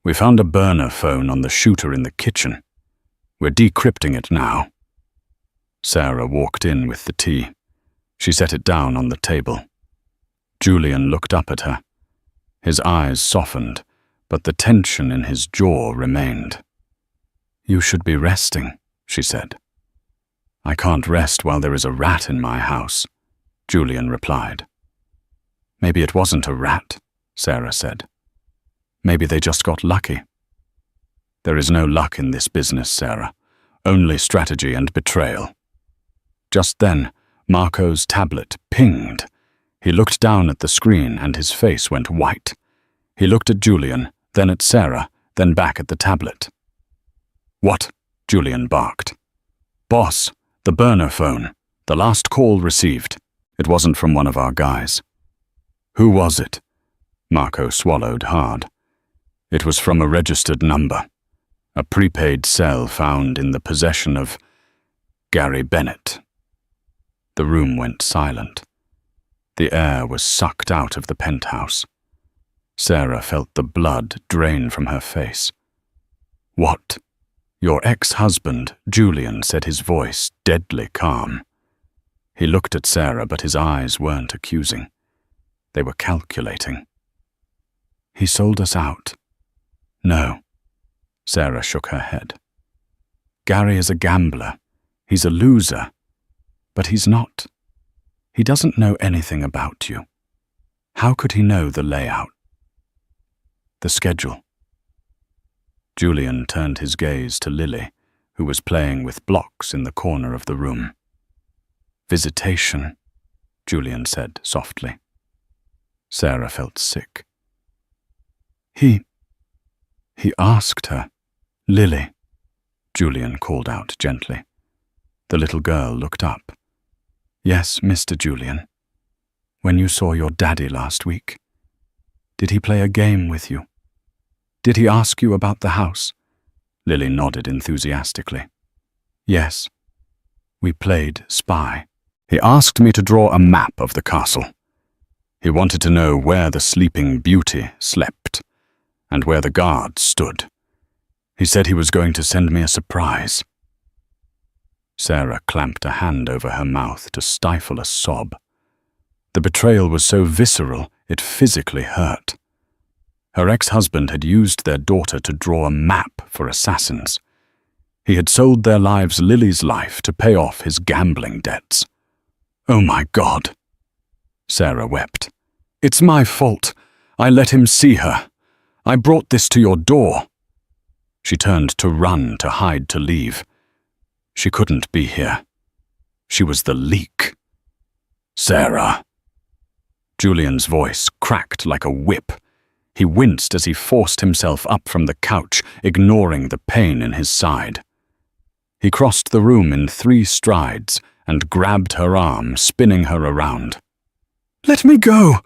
Speaker 1: "We found a burner phone on the shooter in the kitchen. We're decrypting it now." Sarah walked in with the tea. She set it down on the table. Julian looked up at her. His eyes softened, but the tension in his jaw remained. "You should be resting," she said. "I can't rest while there is a rat in my house," Julian replied. "Maybe it wasn't a rat," Sarah said. "Maybe they just got lucky." "There is no luck in this business, Sarah. Only strategy and betrayal." Just then, Marco's tablet pinged. He looked down at the screen and his face went white. He looked at Julian, then at Sarah, then back at the tablet. "What?" Julian barked. "Boss, the burner phone. The last call received. It wasn't from one of our guys." "Who was it?" Marco swallowed hard. "It was from a registered number. A prepaid cell found in the possession of Gary Bennett." The room went silent. The air was sucked out of the penthouse. Sarah felt the blood drain from her face. "What?" "Your ex-husband," Julian said, his voice deadly calm. He looked at Sarah, but his eyes weren't accusing. They were calculating. "He sold us out." "No." Sarah shook her head. "Gary is a gambler. He's a loser. But he's not. He doesn't know anything about you. How could he know the layout?" "The schedule." Julian turned his gaze to Lily, who was playing with blocks in the corner of the room. "Visitation," Julian said softly. Sarah felt sick. He asked her." "Lily," Julian called out gently. The little girl looked up. "Yes, Mr. Julian. When you saw your daddy last week, did he play a game with you? Did he ask you about the house?" Lily nodded enthusiastically. "Yes. We played spy. He asked me to draw a map of the castle. He wanted to know where the Sleeping Beauty slept, and where the guards stood. He said he was going to send me a surprise." Sarah clamped a hand over her mouth to stifle a sob. The betrayal was so visceral, it physically hurt. Her ex-husband had used their daughter to draw a map for assassins. He had sold their lives, Lily's life, to pay off his gambling debts. "Oh my God!" Sarah wept. "It's my fault. I let him see her. I brought this to your door." She turned to run, to hide, to leave. She couldn't be here. She was the leak. "Sarah." Julian's voice cracked like a whip. He winced as he forced himself up from the couch, ignoring the pain in his side. He crossed the room in 3 strides and grabbed her arm, spinning her around. "Let me go,"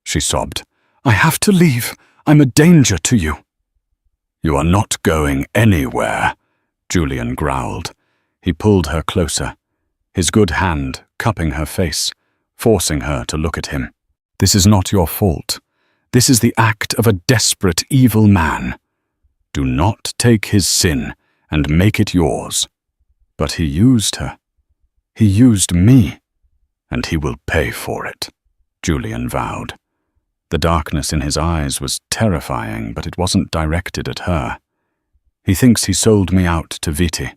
Speaker 1: she sobbed. "I have to leave. I'm a danger to you." "You are not going anywhere," Julian growled. He pulled her closer, his good hand cupping her face, forcing her to look at him. "This is not your fault. This is the act of a desperate, evil man. Do not take his sin and make it yours." "But he used her. He used me, and he will pay for it," Julian vowed. The darkness in his eyes was terrifying, but it wasn't directed at her. "He thinks he sold me out to Viti,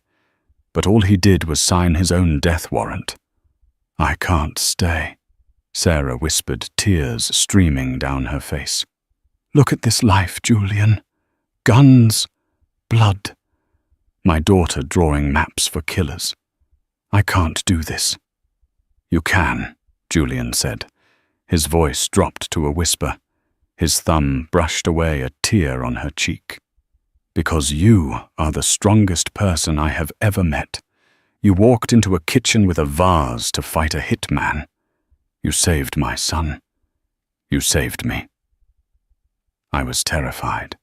Speaker 1: but all he did was sign his own death warrant." "I can't stay," Sarah whispered, tears streaming down her face. "Look at this life, Julian. Guns, blood. My daughter drawing maps for killers. I can't do this." "You can," Julian said. His voice dropped to a whisper. His thumb brushed away a tear on her cheek. "Because you are the strongest person I have ever met. You walked into a kitchen with a vase to fight a hitman. You saved my son. You saved me." "I was terrified,"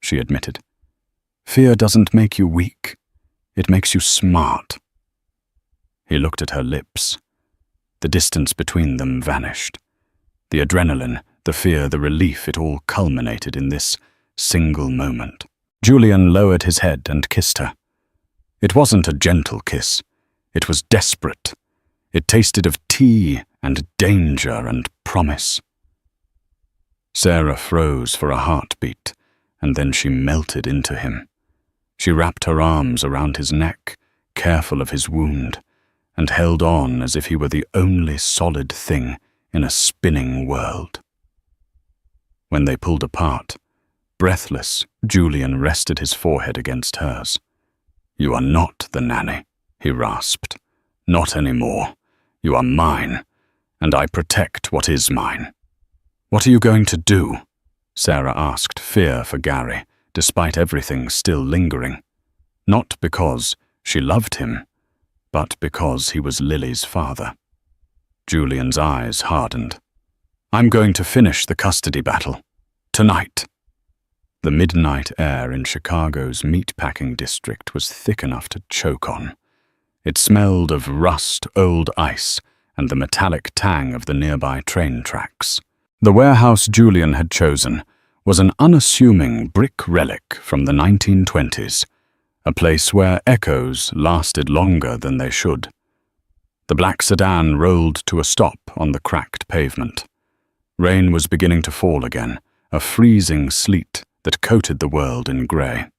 Speaker 1: she admitted. "Fear doesn't make you weak. It makes you smart." He looked at her lips. The distance between them vanished. The adrenaline, the fear, the relief, it all culminated in this single moment. Julian lowered his head and kissed her. It wasn't a gentle kiss. It was desperate. It tasted of tea and danger and promise. Sarah froze for a heartbeat, and then she melted into him. She wrapped her arms around his neck, careful of his wound, and held on as if he were the only solid thing in a spinning world. When they pulled apart, breathless, Julian rested his forehead against hers. "You are not the nanny," he rasped. "Not anymore. You are mine, and I protect what is mine." "What are you going to do?" Sarah asked, fear for Gary, despite everything still lingering. Not because she loved him, but because he was Lily's father. Julian's eyes hardened. "I'm going to finish the custody battle. Tonight." The midnight air in Chicago's meatpacking district was thick enough to choke on. It smelled of rust, old ice, and the metallic tang of the nearby train tracks. The warehouse Julian had chosen was an unassuming brick relic from the 1920s, a place where echoes lasted longer than they should. The black sedan rolled to a stop on the cracked pavement. Rain was beginning to fall again, a freezing sleet that coated the world in grey.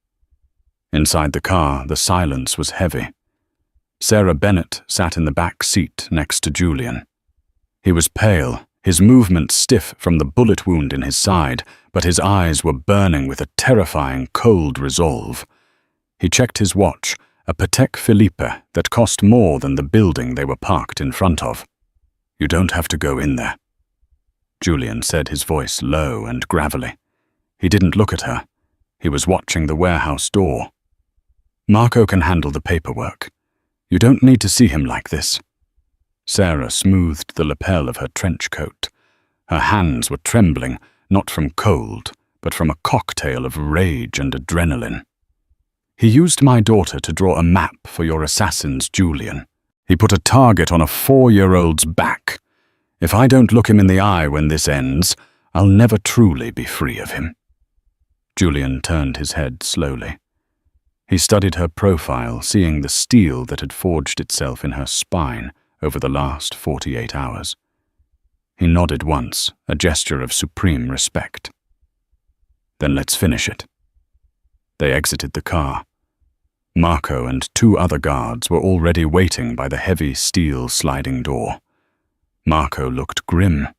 Speaker 1: Inside the car, the silence was heavy. Sarah Bennett sat in the back seat next to Julian. He was pale, his movement stiff from the bullet wound in his side, but his eyes were burning with a terrifying, cold resolve. He checked his watch, a Patek Philippe that cost more than the building they were parked in front of. "You don't have to go in there," Julian said, his voice low and gravelly. He didn't look at her. He was watching the warehouse door. "Marco can handle the paperwork. You don't need to see him like this." Sarah smoothed the lapel of her trench coat. Her hands were trembling, not from cold, but from a cocktail of rage and adrenaline. "He used my daughter to draw a map for your assassins, Julian. He put a target on a 4-year-old's back. If I don't look him in the eye when this ends, I'll never truly be free of him." Julian turned his head slowly. He studied her profile, seeing the steel that had forged itself in her spine over the last 48 hours. He nodded once, a gesture of supreme respect. "Then let's finish it." They exited the car. Marco and 2 other guards were already waiting by the heavy steel sliding door. Marco looked grim.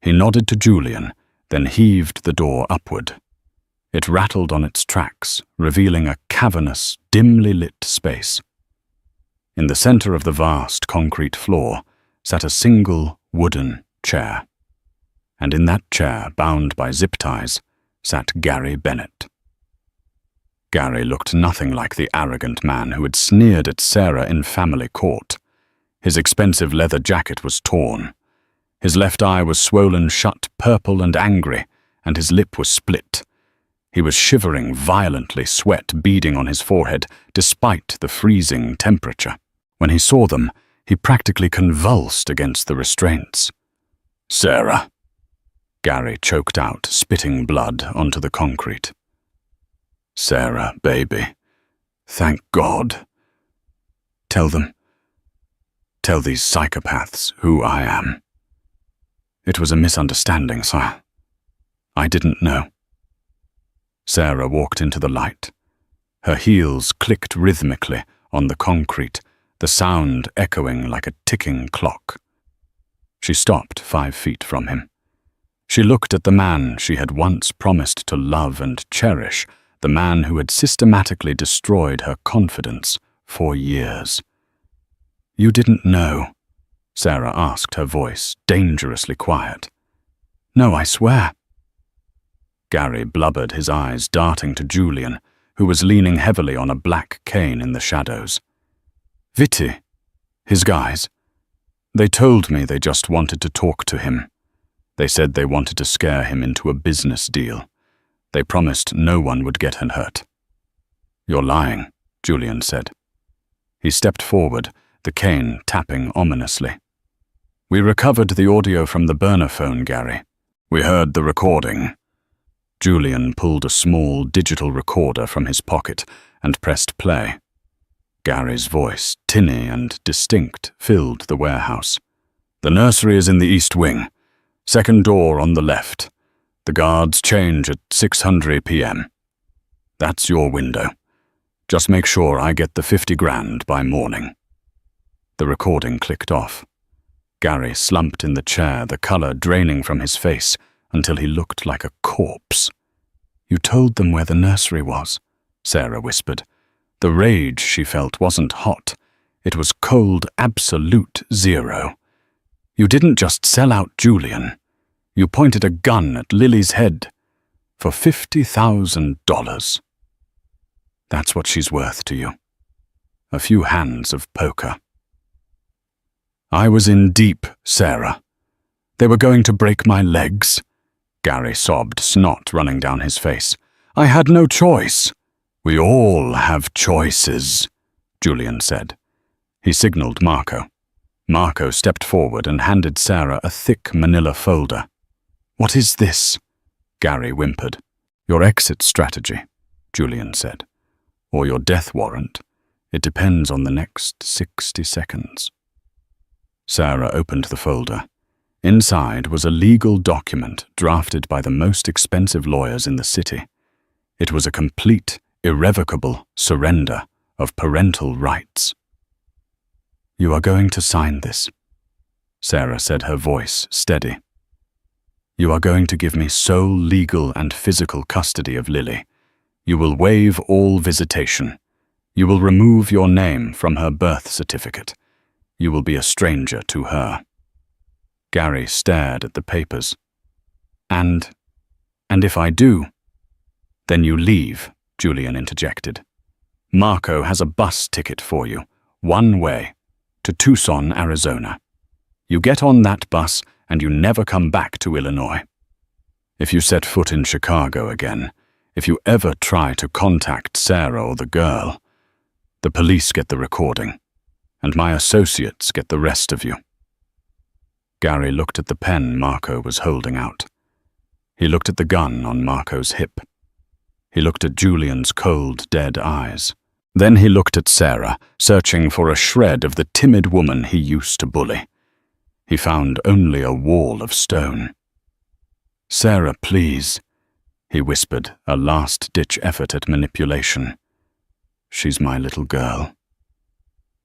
Speaker 1: He nodded to Julian, then heaved the door upward. It rattled on its tracks, revealing a cavernous, dimly lit space. In the center of the vast concrete floor sat a single wooden chair. And in that chair, bound by zip ties, sat Gary Bennett. Gary looked nothing like the arrogant man who had sneered at Sarah in family court. His expensive leather jacket was torn. His left eye was swollen shut, purple and angry, and his lip was split. He was shivering violently, sweat beading on his forehead, despite the freezing temperature. When he saw them, he practically convulsed against the restraints. "Sarah," Gary choked out, spitting blood onto the concrete. "Sarah, baby. Thank God. Tell these psychopaths who I am. It was a misunderstanding, sir. I didn't know." Sarah walked into the light. Her heels clicked rhythmically on the concrete, the sound echoing like a ticking clock. She stopped 5 feet from him. She looked at the man she had once promised to love and cherish, the man who had systematically destroyed her confidence for years. "You didn't know?" Sarah asked, her voice dangerously quiet. "No, I swear." Gary blubbered, his eyes darting to Julian, who was leaning heavily on a black cane in the shadows. "Vitti, his guys. They told me they just wanted to talk to him. They said they wanted to scare him into a business deal. They promised no one would get hurt." "You're lying," Julian said. He stepped forward, the cane tapping ominously. "We recovered the audio from the burner phone, Gary. We heard the recording." Julian pulled a small digital recorder from his pocket and pressed play. Gary's voice, tinny and distinct, filled the warehouse. "The nursery is in the east wing. Second door on the left. The guards change at 6:00 p.m. That's your window. Just make sure I get the 50 grand by morning." The recording clicked off. Gary slumped in the chair, the color draining from his face until he looked like a corpse. "You told them where the nursery was," Sarah whispered. The rage she felt wasn't hot. It was cold, absolute zero. "You didn't just sell out Julian. You pointed a gun at Lily's head for $50,000. That's what she's worth to you. A few hands of poker." "I was in deep, Sarah. They were going to break my legs." Gary sobbed, snot running down his face. "I had no choice." "We all have choices," Julian said. He signaled Marco. Marco stepped forward and handed Sarah a thick manila folder. "What is this?" Gary whimpered. "Your exit strategy," Julian said. "Or your death warrant. It depends on the next 60 seconds. Sarah opened the folder. Inside was a legal document drafted by the most expensive lawyers in the city. It was a complete, irrevocable surrender of parental rights. "You are going to sign this," Sarah said, her voice steady. "You are going to give me sole legal and physical custody of Lily. You will waive all visitation. You will remove your name from her birth certificate. You will be a stranger to her." Gary stared at the papers. And if I do?" "Then you leave," Julian interjected. "Marco has a bus ticket for you, one way, to Tucson, Arizona. You get on that bus and you never come back to Illinois. If you set foot in Chicago again, if you ever try to contact Sarah or the girl, the police get the recording, and my associates get the rest of you." Gary looked at the pen Marco was holding out. He looked at the gun on Marco's hip. He looked at Julian's cold, dead eyes. Then he looked at Sarah, searching for a shred of the timid woman he used to bully. He found only a wall of stone. "Sarah, please," he whispered, a last-ditch effort at manipulation. "She's my little girl."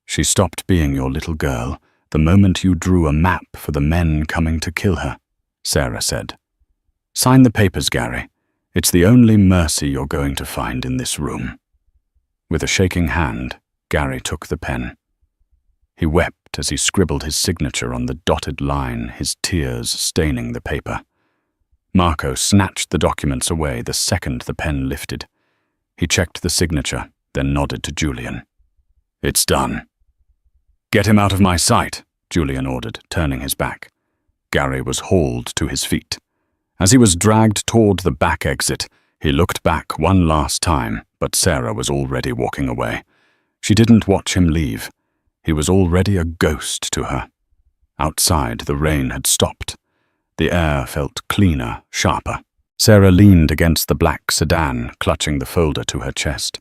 Speaker 1: "She stopped being your little girl the moment you drew a map for the men coming to kill her," Sarah said. "Sign the papers, Gary. It's the only mercy you're going to find in this room." With a shaking hand, Gary took the pen. He wept as he scribbled his signature on the dotted line, his tears staining the paper. Marco snatched the documents away the second the pen lifted. He checked the signature, then nodded to Julian. "It's done." "Get him out of my sight," Julian ordered, turning his back. Gary was hauled to his feet. As he was dragged toward the back exit, he looked back one last time, but Sarah was already walking away. She didn't watch him leave. He was already a ghost to her. Outside, the rain had stopped. The air felt cleaner, sharper. Sarah leaned against the black sedan, clutching the folder to her chest.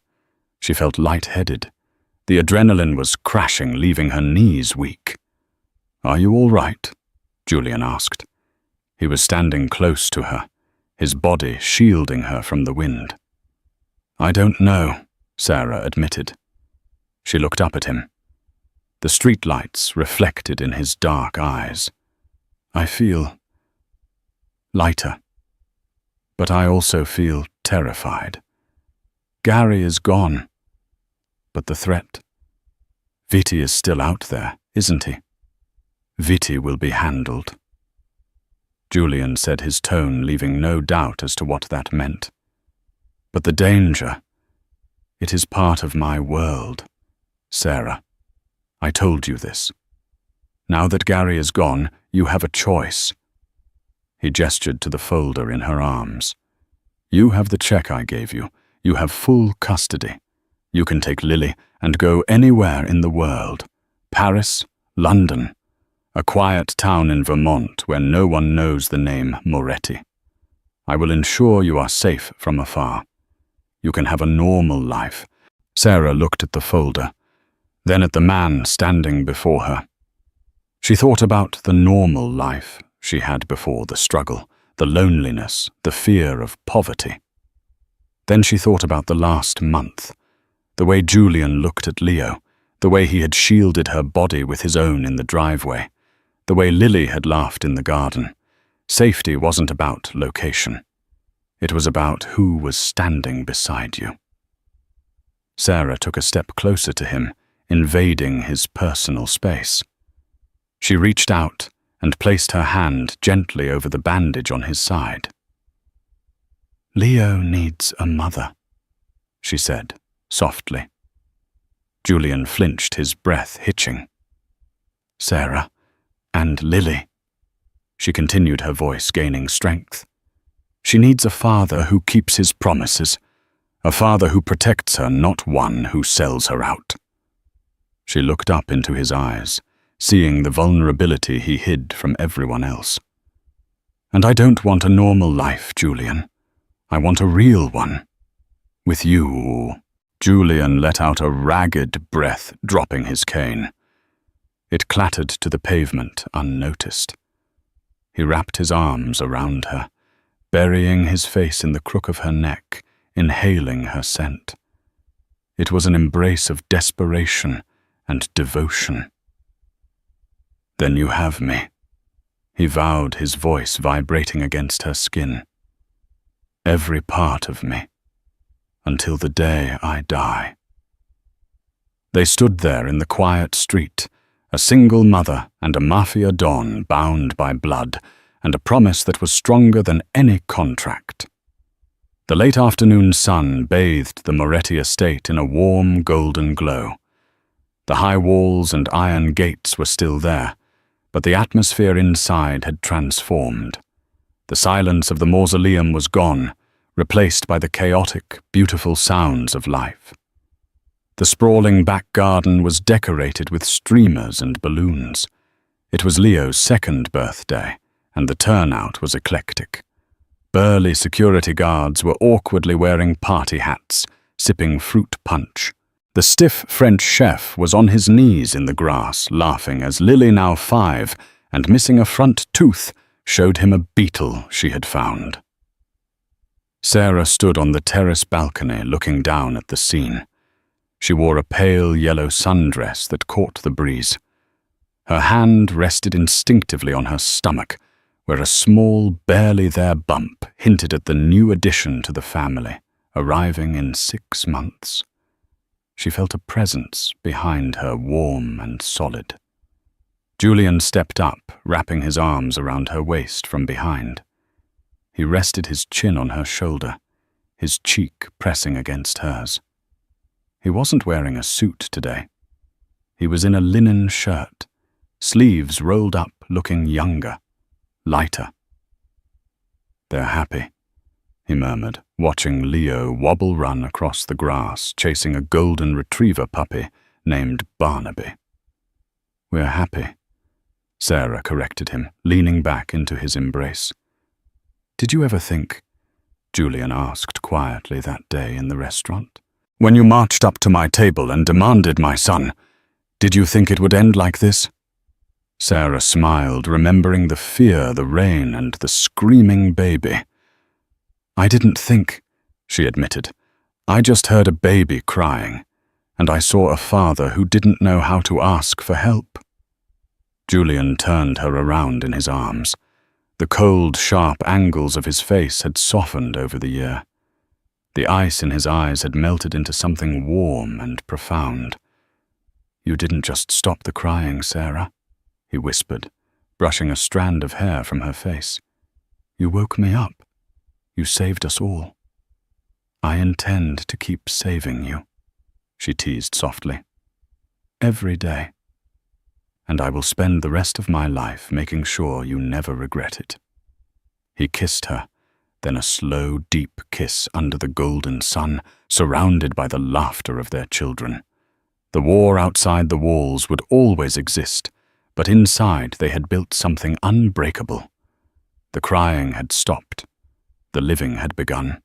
Speaker 1: She felt lightheaded. The adrenaline was crashing, leaving her knees weak. "Are you all right?" Julian asked. He was standing close to her, his body shielding her from the wind. "I don't know," Sarah admitted. She looked up at him. The streetlights reflected in his dark eyes. "I feel lighter. But I also feel terrified. Gary is gone. But the threat. Vitti is still out there, isn't he? Vitti will be handled." Julian said, his tone leaving no doubt as to what that meant. "But the danger, it is part of my world, Sarah. I told you this. Now that Gary is gone, you have a choice." He gestured to the folder in her arms. "You have the check I gave you. You have full custody. You can take Lily and go anywhere in the world. Paris, London, a quiet town in Vermont where no one knows the name Moretti. I will ensure you are safe from afar. You can have a normal life." Sarah looked at the folder, then at the man standing before her. She thought about the normal life she had before the struggle, the loneliness, the fear of poverty. Then she thought about the last month, the way Julian looked at Leo, the way he had shielded her body with his own in the driveway, the way Lily had laughed in the garden. Safety wasn't about location. It was about who was standing beside you. Sarah took a step closer to him, invading his personal space. She reached out and placed her hand gently over the bandage on his side. "Leo needs a mother," she said, softly. Julian flinched, his breath hitching. "Sarah, and Lily," she continued, her voice gaining strength. "She needs a father who keeps his promises, a father who protects her, not one who sells her out." She looked up into his eyes, seeing the vulnerability he hid from everyone else. "And I don't want a normal life, Julian. I want a real one. With you." Julian let out a ragged breath, dropping his cane. It clattered to the pavement unnoticed. He wrapped his arms around her, burying his face in the crook of her neck, inhaling her scent. It was an embrace of desperation and devotion. "Then you have me," he vowed, his voice vibrating against her skin. "Every part of me, until the day I die." They stood there in the quiet street, a single mother and a Mafia don bound by blood, and a promise that was stronger than any contract. The late afternoon sun bathed the Moretti estate in a warm golden glow. The high walls and iron gates were still there, but the atmosphere inside had transformed. The silence of the mausoleum was gone, replaced by the chaotic, beautiful sounds of life. The sprawling back garden was decorated with streamers and balloons. It was Leo's second birthday, and the turnout was eclectic. Burly security guards were awkwardly wearing party hats, sipping fruit punch. The stiff French chef was on his knees in the grass, laughing as Lily, now 5, and missing a front tooth, showed him a beetle she had found. Sarah stood on the terrace balcony looking down at the scene. She wore a pale yellow sundress that caught the breeze. Her hand rested instinctively on her stomach, where a small, barely there bump hinted at the new addition to the family, arriving in 6 months. She felt a presence behind her, warm and solid. Julian stepped up, wrapping his arms around her waist from behind. He rested his chin on her shoulder, his cheek pressing against hers. He wasn't wearing a suit today. He was in a linen shirt, sleeves rolled up, looking younger, lighter. "They're happy," he murmured, watching Leo wobble-run across the grass, chasing a golden retriever puppy named Barnaby. "We're happy," Sarah corrected him, leaning back into his embrace. "Did you ever think," Julian asked quietly that day in the restaurant, "when you marched up to my table and demanded my son, did you think it would end like this?" Sarah smiled, remembering the fear, the rain, and the screaming baby. "I didn't think," she admitted. "I just heard a baby crying, and I saw a father who didn't know how to ask for help." Julian turned her around in his arms. The cold, sharp angles of his face had softened over the year. The ice in his eyes had melted into something warm and profound. "You didn't just stop the crying, Sarah," he whispered, brushing a strand of hair from her face. "You woke me up. You saved us all. I intend to keep saving you," she teased softly. "Every day. And I will spend the rest of my life making sure you never regret it." He kissed her, then a slow, deep kiss under the golden sun, surrounded by the laughter of their children. The war outside the walls would always exist, but inside they had built something unbreakable. The crying had stopped. The living had begun.